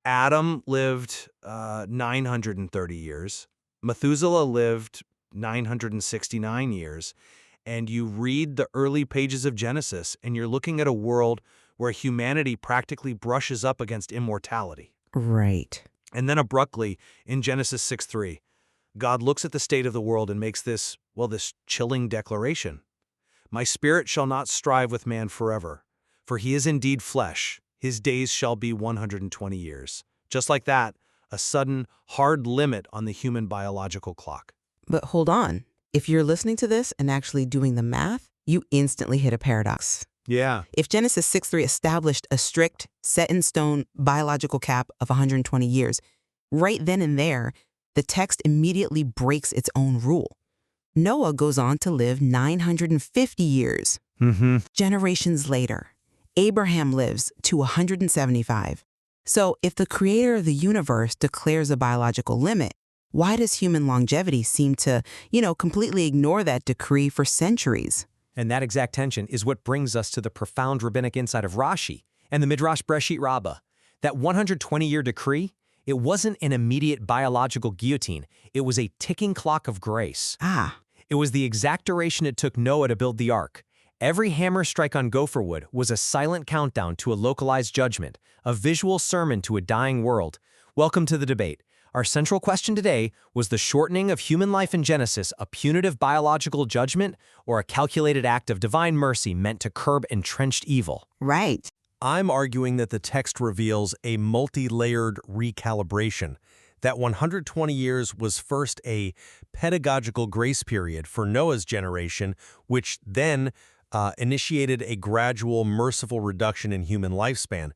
Adam lived 930 years. Methuselah lived 969 years. And you read the early pages of Genesis, and you're looking at a world where humanity practically brushes up against immortality. Right. And then abruptly, in Genesis 6:3, God looks at the state of the world and makes this chilling declaration. My spirit shall not strive with man forever, for he is indeed flesh. His days shall be 120 years. Just like that, a sudden, hard limit on the human biological clock. But hold on. If you're listening to this and actually doing the math, you instantly hit a paradox. Yeah. If Genesis 6:3 established a strict, set-in-stone biological cap of 120 years, right then and there, the text immediately breaks its own rule. Noah goes on to live 950 years. Generations later, Abraham lives to 175. So if the creator of the universe declares a biological limit, why does human longevity seem to, completely ignore that decree for centuries? And that exact tension is what brings us to the profound rabbinic insight of Rashi and the Midrash Breshit Rabbah. That 120-year decree, it wasn't an immediate biological guillotine. It was a ticking clock of grace. It was the exact duration it took Noah to build the ark. Every hammer strike on gopher wood was a silent countdown to a localized judgment, a visual sermon to a dying world. Welcome to the debate. Our central question today was the shortening of human life in Genesis a punitive biological judgment or a calculated act of divine mercy meant to curb entrenched evil? Right. I'm arguing that the text reveals a multi-layered recalibration, that 120 years was first a pedagogical grace period for Noah's generation, which then initiated a gradual, merciful reduction in human lifespan.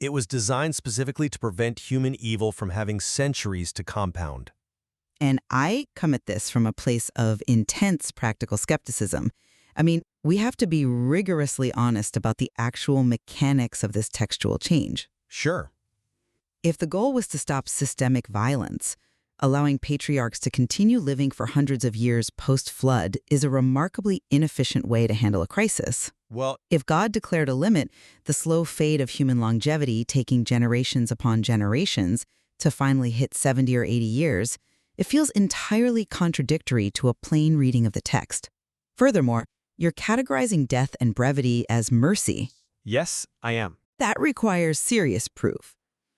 It was designed specifically to prevent human evil from having centuries to compound. And I come at this from a place of intense practical skepticism. I mean, we have to be rigorously honest about the actual mechanics of this textual change. Sure. If the goal was to stop systemic violence, allowing patriarchs to continue living for hundreds of years post-flood is a remarkably inefficient way to handle a crisis. Well, If God declared a limit, the slow fade of human longevity taking generations upon generations to finally hit 70 or 80 years, it feels entirely contradictory to a plain reading of the text. Furthermore, you're categorizing death and brevity as mercy. yes, I am. That requires serious proof.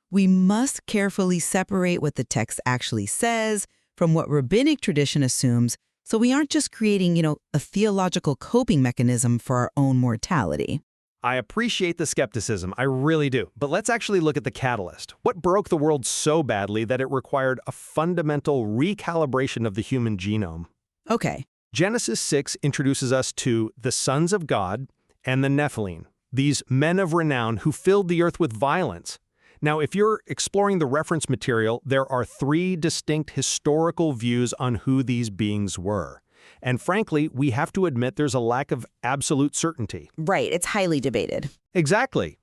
We must carefully separate what the text actually says from what rabbinic tradition assumes, so we aren't just creating, a theological coping mechanism for our own mortality. I appreciate the skepticism, I really do. But let's actually look at the catalyst. What broke the world so badly that it required a fundamental recalibration of the human genome? Okay. Genesis 6 introduces us to the sons of God and the Nephilim, these men of renown who filled the earth with violence. Now, if you're exploring the reference material, there are three distinct historical views on who these beings were. And frankly, we have to admit there's a lack of absolute certainty. Right, it's highly debated. Exactly.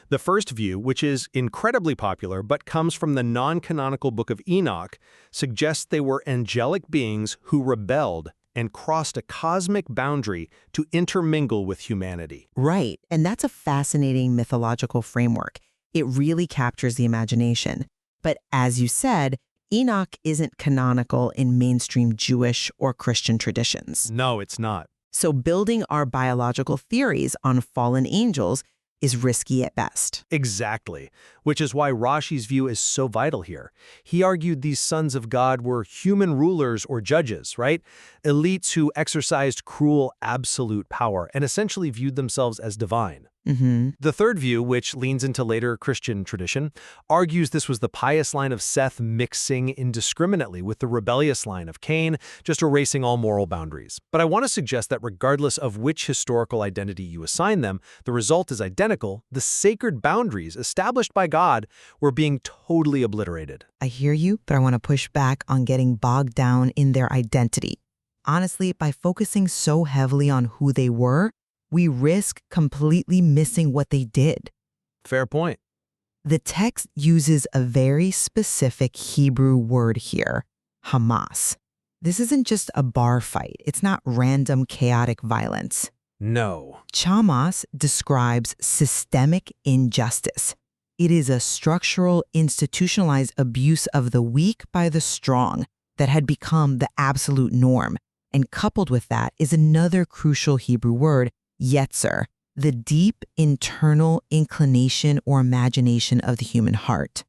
The first view, which is incredibly popular but comes from the non-canonical book of Enoch, suggests they were angelic beings who rebelled and crossed a cosmic boundary to intermingle with humanity. Right, and that's a fascinating mythological framework. It really captures the imagination. But as you said, Enoch isn't canonical in mainstream Jewish or Christian traditions. No, it's not. So building our biological theories on fallen angels is risky at best. Exactly, which is why Rashi's view is so vital here. He argued these sons of God were human rulers or judges, right? Elites who exercised cruel absolute power and essentially viewed themselves as divine. The third view, which leans into later Christian tradition, argues this was the pious line of Seth mixing indiscriminately with the rebellious line of Cain, just erasing all moral boundaries. But I want to suggest that regardless of which historical identity you assign them, the result is identical. The sacred boundaries established by God were being totally obliterated. I hear you, but I want to push back on getting bogged down in their identity. Honestly, by focusing so heavily on who they were, we risk completely missing what they did. Fair point. The text uses a very specific Hebrew word here, Hamas. This isn't just a bar fight. It's not random chaotic violence. No. Chamas describes systemic injustice. It is a structural, institutionalized abuse of the weak by the strong that had become the absolute norm. And coupled with that is another crucial Hebrew word, yetzer, the deep internal inclination or imagination of the human heart.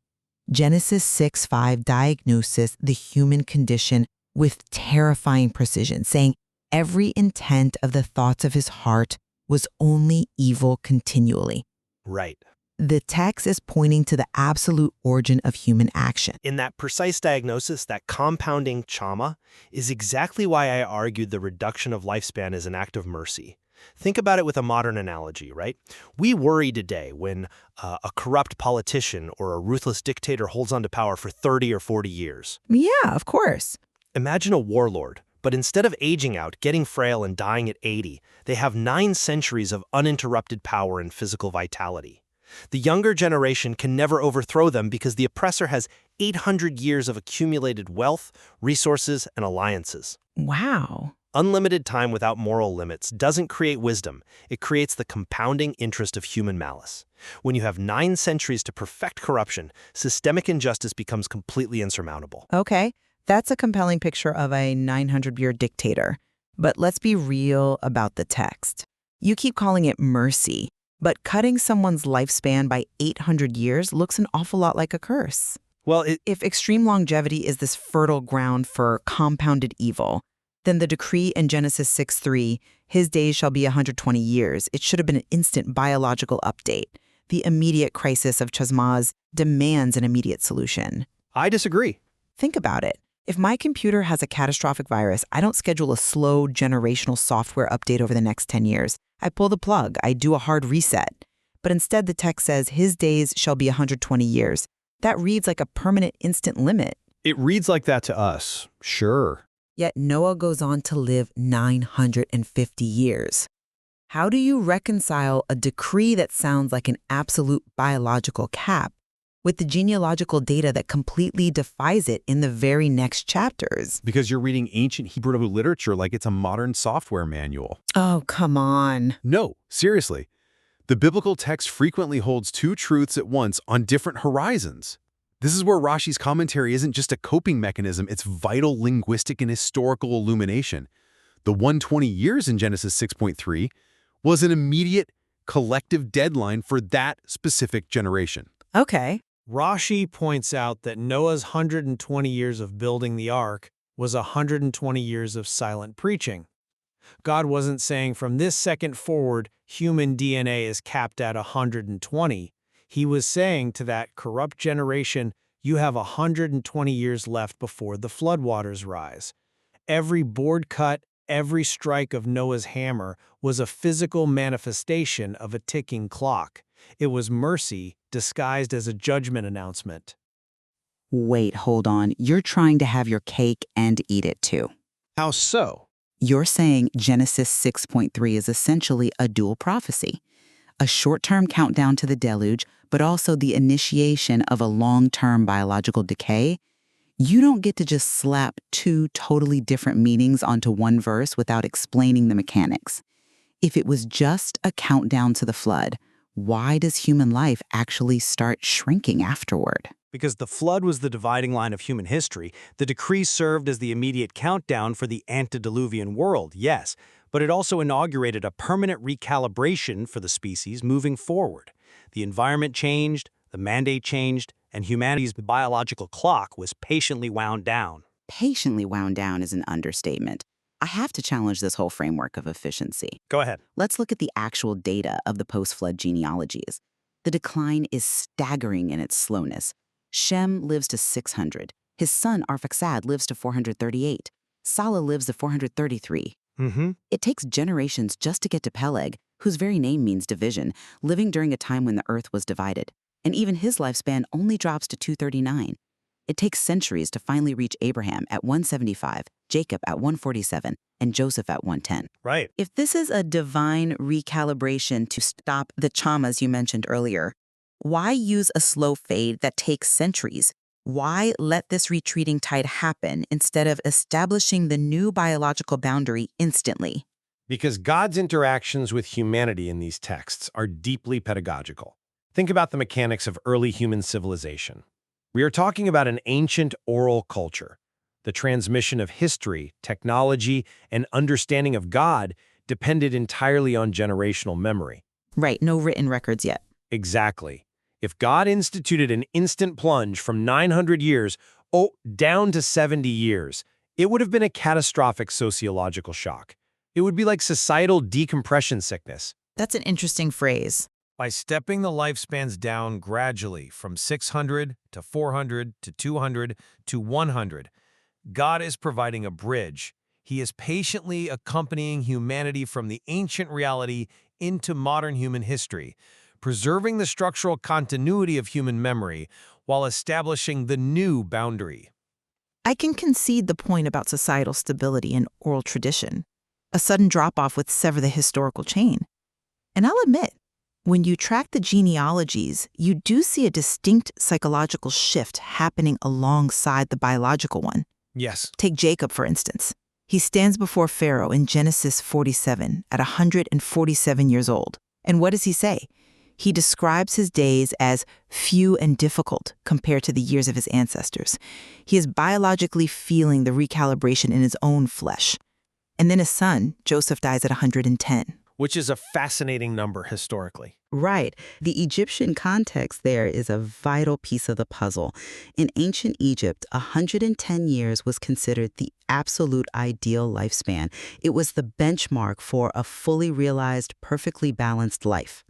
Genesis 6:5 diagnoses the human condition with terrifying precision, saying every intent of the thoughts of his heart was only evil continually. Right. The text is pointing to the absolute origin of human action. In that precise diagnosis, that compounding chama, is exactly why I argued the reduction of lifespan is an act of mercy. Think about it with a modern analogy, right? We worry today when a corrupt politician or a ruthless dictator holds onto power for 30 or 40 years. Yeah, of course. Imagine a warlord, but instead of aging out, getting frail and dying at 80, they have 9 centuries of uninterrupted power and physical vitality. The younger generation can never overthrow them because the oppressor has 800 years of accumulated wealth, resources, and alliances. Wow. Unlimited time without moral limits doesn't create wisdom. It creates the compounding interest of human malice. When you have 9 centuries to perfect corruption, systemic injustice becomes completely insurmountable. Okay, that's a compelling picture of a 900-year dictator. But let's be real about the text. You keep calling it mercy, but cutting someone's lifespan by 800 years looks an awful lot like a curse. Well, If extreme longevity is this fertile ground for compounded evil, then the decree in Genesis 6:3, his days shall be 120 years, it should have been an instant biological update. The immediate crisis of Chazmaz demands an immediate solution. I disagree. Think about it. If my computer has a catastrophic virus, I don't schedule a slow generational software update over the next 10 years. I pull the plug, I do a hard reset. But instead the text says his days shall be 120 years. That reads like a permanent instant limit. It reads like that to us, sure. Yet Noah goes on to live 950 years. How do you reconcile a decree that sounds like an absolute biological cap with the genealogical data that completely defies it in the very next chapters? Because you're reading ancient Hebrew literature like it's a modern software manual. Oh, come on. No, seriously. The biblical text frequently holds 2 truths at once on different horizons. This is where Rashi's commentary isn't just a coping mechanism, it's vital linguistic and historical illumination. The 120 years in Genesis 6.3 was an immediate collective deadline for that specific generation. Okay. Rashi points out that Noah's 120 years of building the ark was 120 years of silent preaching. God wasn't saying from this second forward, human DNA is capped at 120. He was saying to that corrupt generation, you have 120 years left before the floodwaters rise. Every board cut, every strike of Noah's hammer was a physical manifestation of a ticking clock. It was mercy disguised as a judgment announcement. Wait, hold on. You're trying to have your cake and eat it too. How so? You're saying Genesis 6.3 is essentially a dual prophecy. A short-term countdown to the deluge, but also the initiation of a long-term biological decay. You don't get to just slap 2 totally different meanings onto one verse without explaining the mechanics. If it was just a countdown to the flood, why does human life actually start shrinking afterward? Because the flood was the dividing line of human history, the decree served as the immediate countdown for the antediluvian world, yes, but it also inaugurated a permanent recalibration for the species moving forward. The environment changed, the mandate changed, and humanity's biological clock was patiently wound down. Patiently wound down is an understatement. I have to challenge this whole framework of efficiency. Go ahead. Let's look at the actual data of the post-flood genealogies. The decline is staggering in its slowness. Shem lives to 600. His son Arphaxad lives to 438. Salah lives to 433. It takes generations just to get to Peleg, whose very name means division, living during a time when the earth was divided. And even his lifespan only drops to 239. It takes centuries to finally reach Abraham at 175, Jacob at 147, and Joseph at 110. Right. If this is a divine recalibration to stop the chamas you mentioned earlier, why use a slow fade that takes centuries? Why let this retreating tide happen instead of establishing the new biological boundary instantly? Because God's interactions with humanity in these texts are deeply pedagogical. Think about the mechanics of early human civilization. We are talking about an ancient oral culture. The transmission of history, technology, and understanding of God depended entirely on generational memory. Right, no written records yet. Exactly. If God instituted an instant plunge from 900 years down to 70 years, it would have been a catastrophic sociological shock. It would be like societal decompression sickness. That's an interesting phrase. By stepping the lifespans down gradually from 600 to 400 to 200 to 100, God is providing a bridge. He is patiently accompanying humanity from the ancient reality into modern human history, preserving the structural continuity of human memory while establishing the new boundary. I can concede the point about societal stability and oral tradition. A sudden drop-off would sever the historical chain. And I'll admit, when you track the genealogies, you do see a distinct psychological shift happening alongside the biological one. Yes. Take Jacob, for instance. He stands before Pharaoh in Genesis 47 at 147 years old. And what does he say? He describes his days as few and difficult compared to the years of his ancestors. He is biologically feeling the recalibration in his own flesh. And then his son, Joseph, dies at 110. Which is a fascinating number historically. Right. The Egyptian context there is a vital piece of the puzzle. In ancient Egypt, 110 years was considered the absolute ideal lifespan. It was the benchmark for a fully realized, perfectly balanced life.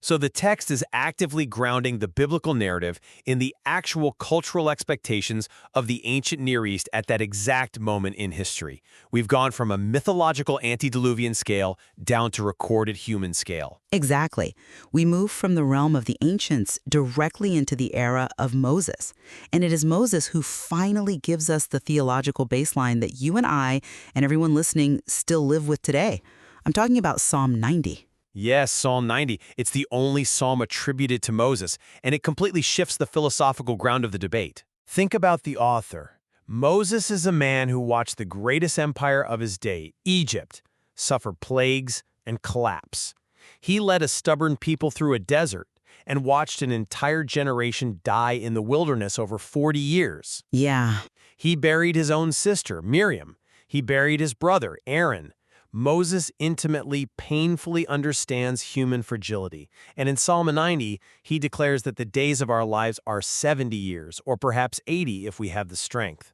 So the text is actively grounding the biblical narrative in the actual cultural expectations of the ancient Near East at that exact moment in history. We've gone from a mythological antediluvian scale down to recorded human scale. Exactly. We move from the realm of the ancients directly into the era of Moses. And it is Moses who finally gives us the theological baseline that you and I and everyone listening still live with today. I'm talking about Psalm 90. Yes, Psalm 90. It's the only psalm attributed to Moses, and it completely shifts the philosophical ground of the debate. Think about the author. Moses is a man who watched the greatest empire of his day, Egypt, suffer plagues and collapse. He led a stubborn people through a desert and watched an entire generation die in the wilderness over 40 years. Yeah. He buried his own sister, Miriam. He buried his brother, Aaron. Moses intimately, painfully understands human fragility. And in Psalm 90, he declares that the days of our lives are 70 years, or perhaps 80 if we have the strength.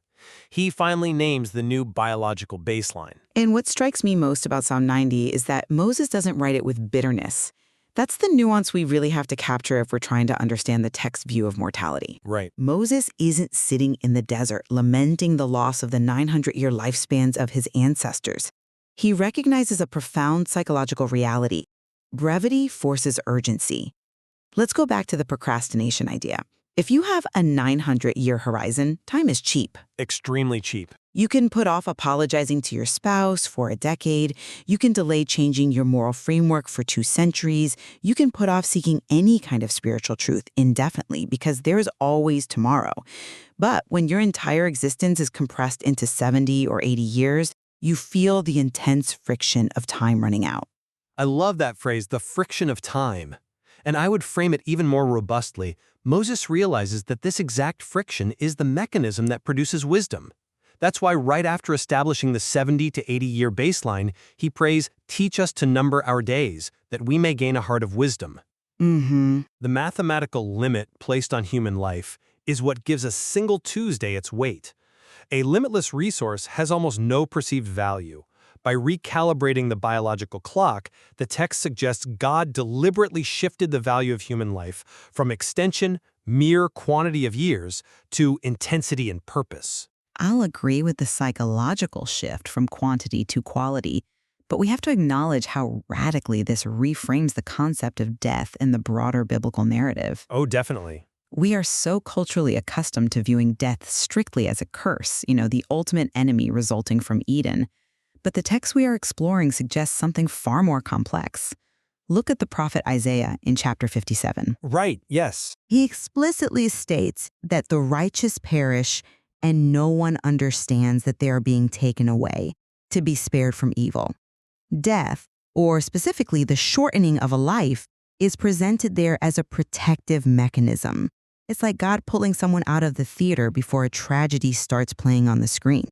He finally names the new biological baseline. And what strikes me most about Psalm 90 is that Moses doesn't write it with bitterness. That's the nuance we really have to capture if we're trying to understand the text's view of mortality. Right. Moses isn't sitting in the desert lamenting the loss of the 900-year lifespans of his ancestors. He recognizes a profound psychological reality. Brevity forces urgency. Let's go back to the procrastination idea. If you have a 900-year horizon, time is cheap. Extremely cheap. You can put off apologizing to your spouse for a decade. You can delay changing your moral framework for 2 centuries. You can put off seeking any kind of spiritual truth indefinitely because there's always tomorrow. But when your entire existence is compressed into 70 or 80 years, you feel the intense friction of time running out. I love that phrase, the friction of time. And I would frame it even more robustly. Moses realizes that this exact friction is the mechanism that produces wisdom. That's why right after establishing the 70 to 80-year baseline, he prays, "Teach us to number our days, that we may gain a heart of wisdom." The mathematical limit placed on human life is what gives a single Tuesday its weight. A limitless resource has almost no perceived value. By recalibrating the biological clock, the text suggests God deliberately shifted the value of human life from extension, mere quantity of years, to intensity and purpose. I'll agree with the psychological shift from quantity to quality, but we have to acknowledge how radically this reframes the concept of death in the broader biblical narrative. Oh, definitely. We are so culturally accustomed to viewing death strictly as a curse, the ultimate enemy resulting from Eden. But the text we are exploring suggests something far more complex. Look at the prophet Isaiah in chapter 57. Right, yes. He explicitly states that the righteous perish and no one understands that they are being taken away to be spared from evil. Death, or specifically the shortening of a life, is presented there as a protective mechanism. It's like God pulling someone out of the theater before a tragedy starts playing on the screen.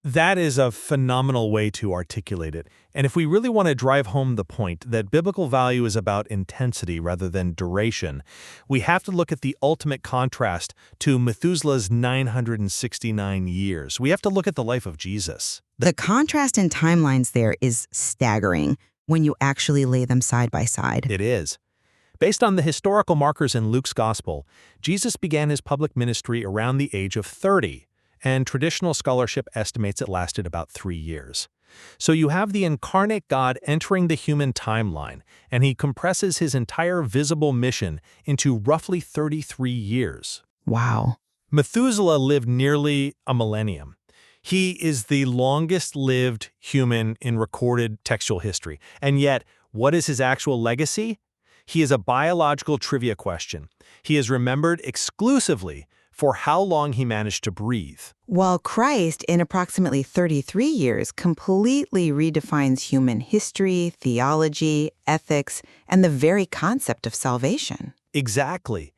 That is a phenomenal way to articulate it. And if we really want to drive home the point that biblical value is about intensity rather than duration, we have to look at the ultimate contrast to Methuselah's 969 years. We have to look at the life of Jesus. The contrast in timelines there is staggering when you actually lay them side by side. It is. Based on the historical markers in Luke's Gospel, Jesus began his public ministry around the age of 30. And traditional scholarship estimates it lasted about 3 years. So you have the incarnate God entering the human timeline, and he compresses his entire visible mission into roughly 33 years. Wow. Methuselah lived nearly a millennium. He is the longest-lived human in recorded textual history. And yet, what is his actual legacy? He is a biological trivia question. He is remembered exclusively for how long he managed to breathe. While Christ, in approximately 33 years, completely redefines human history, theology, ethics, and the very concept of salvation. Exactly.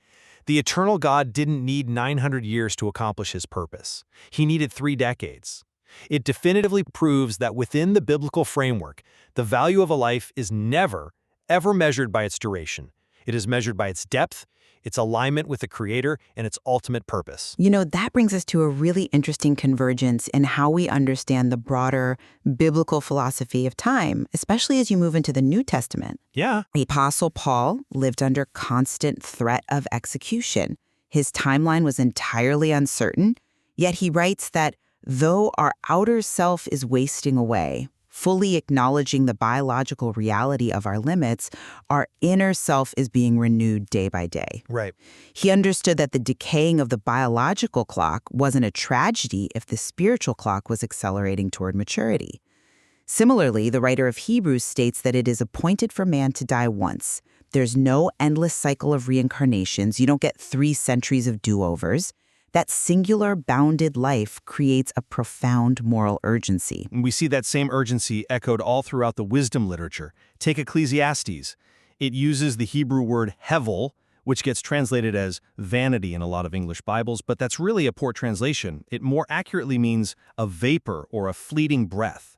The eternal God didn't need 900 years to accomplish his purpose. He needed 3 decades. It definitively proves that within the biblical framework, the value of a life is never, ever measured by its duration. It is measured by its depth, its alignment with the Creator, and its ultimate purpose. You know, that brings us to a really interesting convergence in how we understand the broader biblical philosophy of time, especially as you move into the New Testament. Yeah. The Apostle Paul lived under constant threat of execution. His timeline was entirely uncertain, yet he writes that though our outer self is wasting away, fully acknowledging the biological reality of our limits, our inner self is being renewed day by day. Right. He understood that the decaying of the biological clock wasn't a tragedy if the spiritual clock was accelerating toward maturity. Similarly, the writer of Hebrews states that it is appointed for man to die once. There's no endless cycle of reincarnations. You don't get 3 centuries of do-overs. That singular bounded life creates a profound moral urgency. We see that same urgency echoed all throughout the wisdom literature. Take Ecclesiastes. It uses the Hebrew word hevel, which gets translated as vanity in a lot of English Bibles, but that's really a poor translation. It more accurately means a vapor or a fleeting breath.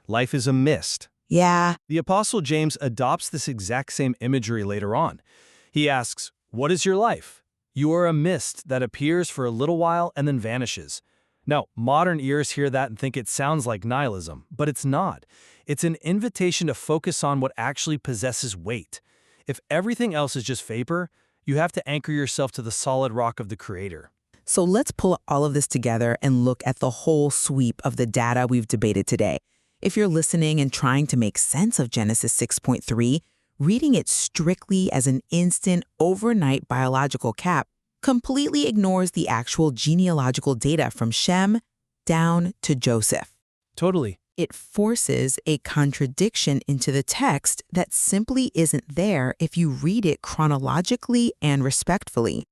Life is a mist. Yeah. The Apostle James adopts this exact same imagery later on. He asks, "What is your life? You are a mist that appears for a little while and then vanishes." Now, modern ears hear that and think it sounds like nihilism, but it's not. It's an invitation to focus on what actually possesses weight. If everything else is just vapor, you have to anchor yourself to the solid rock of the Creator. So let's pull all of this together and look at the whole sweep of the data we've debated today. If you're listening and trying to make sense of Genesis 6.3, reading it strictly as an instant, overnight biological cap completely ignores the actual genealogical data from Shem down to Joseph. Totally. It forces a contradiction into the text that simply isn't there if you read it chronologically and respectfully.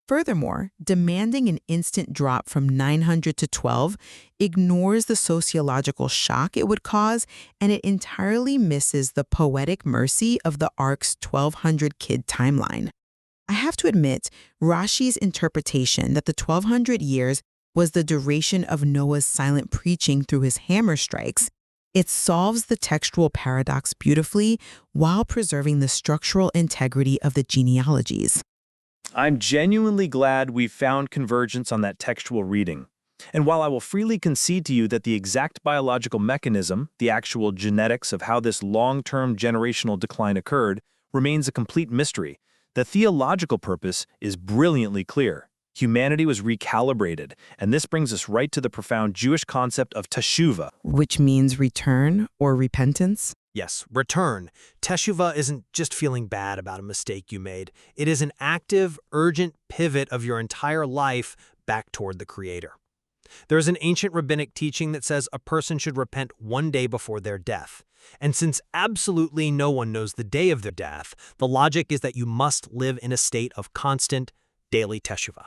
Furthermore, demanding an instant drop from 900 to 12 ignores the sociological shock it would cause, and it entirely misses the poetic mercy of the ark's 1200 kid timeline. I have to admit, Rashi's interpretation that the 1200 years was the duration of Noah's silent preaching through his hammer strikes, it solves the textual paradox beautifully while preserving the structural integrity of the genealogies. I'm genuinely glad we found convergence on that textual reading. And while I will freely concede to you that the exact biological mechanism, the actual genetics of how this long-term generational decline occurred, remains a complete mystery, the theological purpose is brilliantly clear. Humanity was recalibrated, and this brings us right to the profound Jewish concept of teshuvah. Which means return or repentance? Yes, return. Teshuvah isn't just feeling bad about a mistake you made. It is an active, urgent pivot of your entire life back toward the Creator. There is an ancient rabbinic teaching that says a person should repent 1 day before their death. And since absolutely no one knows the day of their death, the logic is that you must live in a state of constant, daily teshuvah.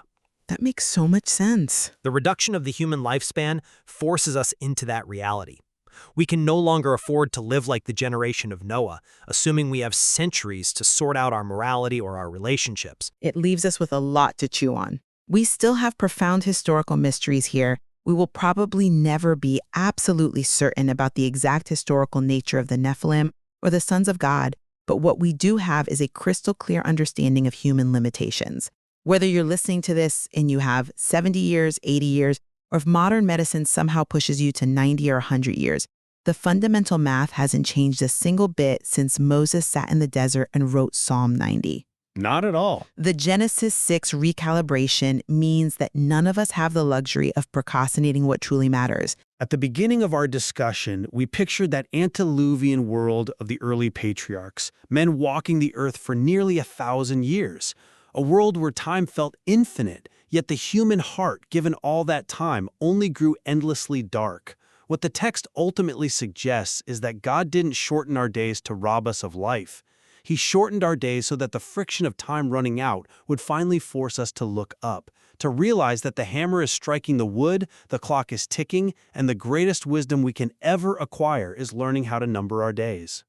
That makes so much sense. The reduction of the human lifespan forces us into that reality. We can no longer afford to live like the generation of Noah, assuming we have centuries to sort out our morality or our relationships. It leaves us with a lot to chew on. We still have profound historical mysteries here. We will probably never be absolutely certain about the exact historical nature of the Nephilim or the sons of God, but what we do have is a crystal clear understanding of human limitations. Whether you're listening to this and you have 70 years, 80 years, or if modern medicine somehow pushes you to 90 or 100 years, the fundamental math hasn't changed a single bit since Moses sat in the desert and wrote Psalm 90. Not at all. The Genesis 6 recalibration means that none of us have the luxury of procrastinating what truly matters. At the beginning of our discussion, we pictured that antediluvian world of the early patriarchs, men walking the earth for nearly 1,000 years, a world where time felt infinite, yet the human heart, given all that time, only grew endlessly dark. What the text ultimately suggests is that God didn't shorten our days to rob us of life. He shortened our days so that the friction of time running out would finally force us to look up, to realize that the hammer is striking the wood, the clock is ticking, and the greatest wisdom we can ever acquire is learning how to number our days.